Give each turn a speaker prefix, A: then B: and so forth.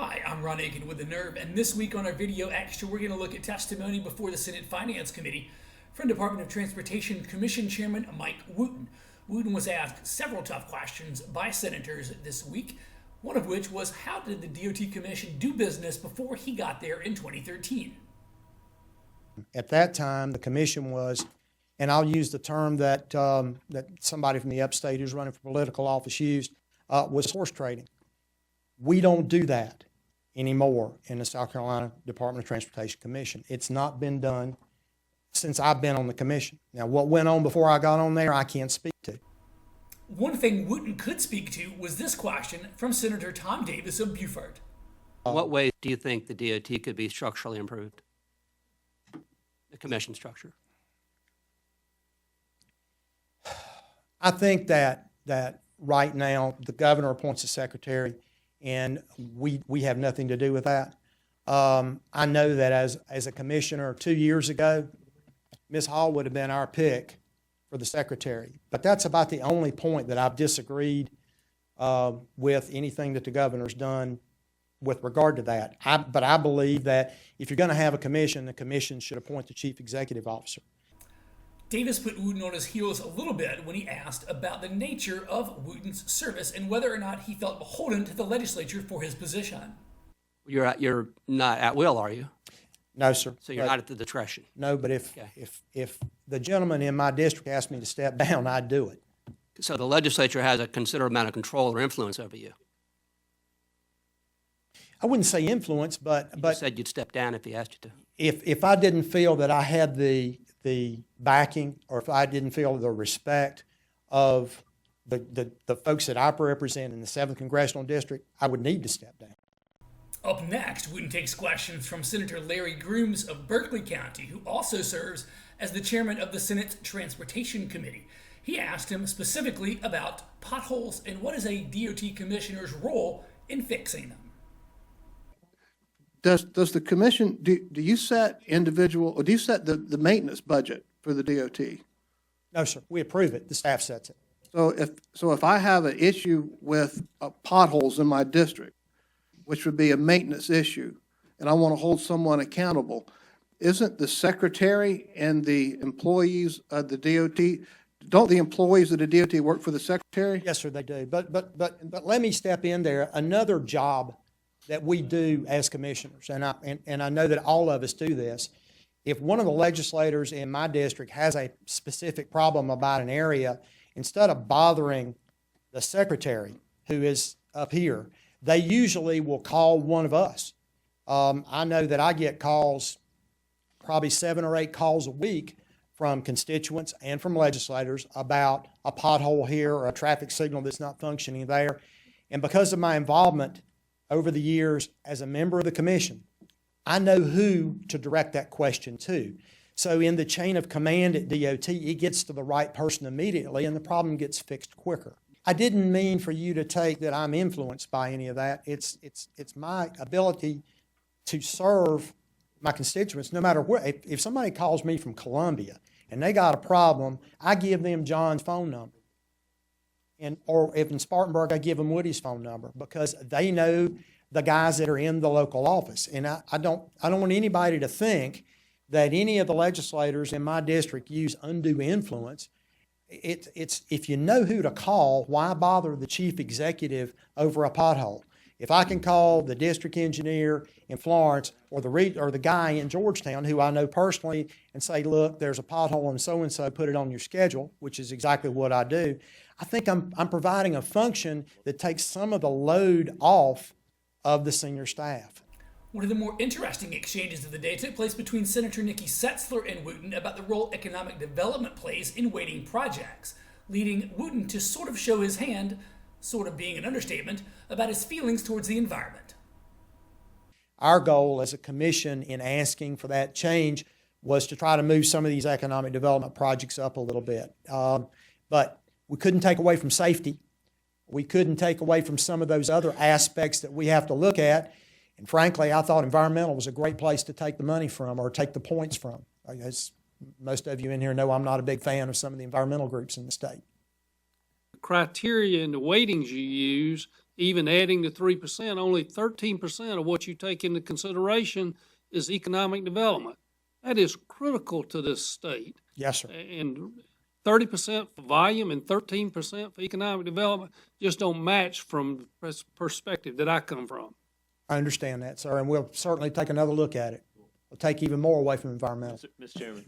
A: Hi, I'm Ron Aiken with The Nerve, and this week on our video extra, we're going to look at testimony before the Senate Finance Committee from Department of Transportation Commission Chairman Mike Wooten. Wooten was asked several tough questions by senators this week, one of which was how did the DOT Commission do business before he got there in 2013?
B: At that time, the commission was, and I'll use the term that that somebody from the upstate who's running for political office used, was horse trading. We don't do that anymore in the South Carolina Department of Transportation Commission. It's not been done since I've been on the commission. Now, what went on before I got on there, I can't speak to.
A: One thing Wooten could speak to was this question from Senator Tom Davis of Beaufort.
C: What ways do you think the DOT could be structurally improved? The commission structure.
B: I think that right now the governor appoints a secretary, and we have nothing to do with that. I know that as a commissioner 2 years ago, Ms. Hall would have been our pick for the secretary. But that's about the only point that I've disagreed with anything that the governor's done with regard to that. But I believe that if you're going to have a commission, the commission should appoint the chief executive officer.
A: Davis put Wooten on his heels a little bit when he asked about the nature of Wooten's service and whether or not he felt beholden to the legislature for his position.
C: You're not at will, are you?
B: No, sir.
C: So you're not at the discretion?
B: No, but if the gentleman in my district asked me to step down, I'd do it.
C: So the legislature has a considerable amount of control or influence over you?
B: I wouldn't say influence, but
C: You said you'd step down if he asked you to.
B: If I didn't feel that I had the backing, or if I didn't feel the respect of the folks that I represent in the 7th Congressional District, I would need to step down.
A: Up next, Wooten takes questions from Senator Larry Grooms of Berkeley County, who also serves as the chairman of the Senate's Transportation Committee. He asked him specifically about potholes and what is a DOT commissioner's role in fixing them.
D: Does the commission, do you set individual, or do you set the maintenance budget for the DOT?
B: No, sir. We approve it. The staff sets it.
D: So if I have an issue with potholes in my district, which would be a maintenance issue, and I want to hold someone accountable, isn't the secretary and the employees of the DOT, don't the employees of the DOT work for the secretary?
B: Yes, sir, they do. But let me step in there. Another job that we do as commissioners, and I know that all of us do this. If one of the legislators in my district has a specific problem about an area, instead of bothering the secretary who is up here, they usually will call one of us. I know that I get calls, probably 7 or 8 calls a week from constituents and from legislators about a pothole here or a traffic signal that's not functioning there. And because of my involvement over the years as a member of the commission, I know who to direct that question to. So in the chain of command at DOT, it gets to the right person immediately and the problem gets fixed quicker. I didn't mean for you to take that I'm influenced by any of that. It's my ability to serve my constituents no matter where. If somebody calls me from Columbia and they got a problem, I give them John's phone number. Or if in Spartanburg, I give them Woody's phone number because they know the guys that are in the local office. And I don't want anybody to think that any of the legislators in my district use undue influence. It's if you know who to call, why bother the chief executive over a pothole? If I can call the district engineer in Florence or the guy in Georgetown who I know personally and say, look, there's a pothole and so, put it on your schedule, which is exactly what I do. I think I'm providing a function that takes some of the load off of the senior staff.
A: One of the more interesting exchanges of the day took place between Senator Nikki Setzler and Wooten about the role economic development plays in weighting projects, leading Wooten to sort of show his hand, sort of being an understatement, about his feelings towards the environment.
B: Our goal as a commission in asking for that change was to try to move some of these economic development projects up a little bit. But we couldn't take away from safety. We couldn't take away from some of those other aspects that we have to look at. And frankly, I thought environmental was a great place to take the money from or take the points from. As most of you in here know, I'm not a big fan of some of the environmental groups in the state.
E: The criteria and the weightings you use even adding the 3%, only 13% of what you take into consideration is economic development. That is critical to this state.
B: Yes, sir.
E: And 30% for volume and 13% for economic development just don't match from the perspective that I come from.
B: I understand that, sir, and we'll certainly take another look at it. We'll take even more away from environmental.
F: Mr. Chairman,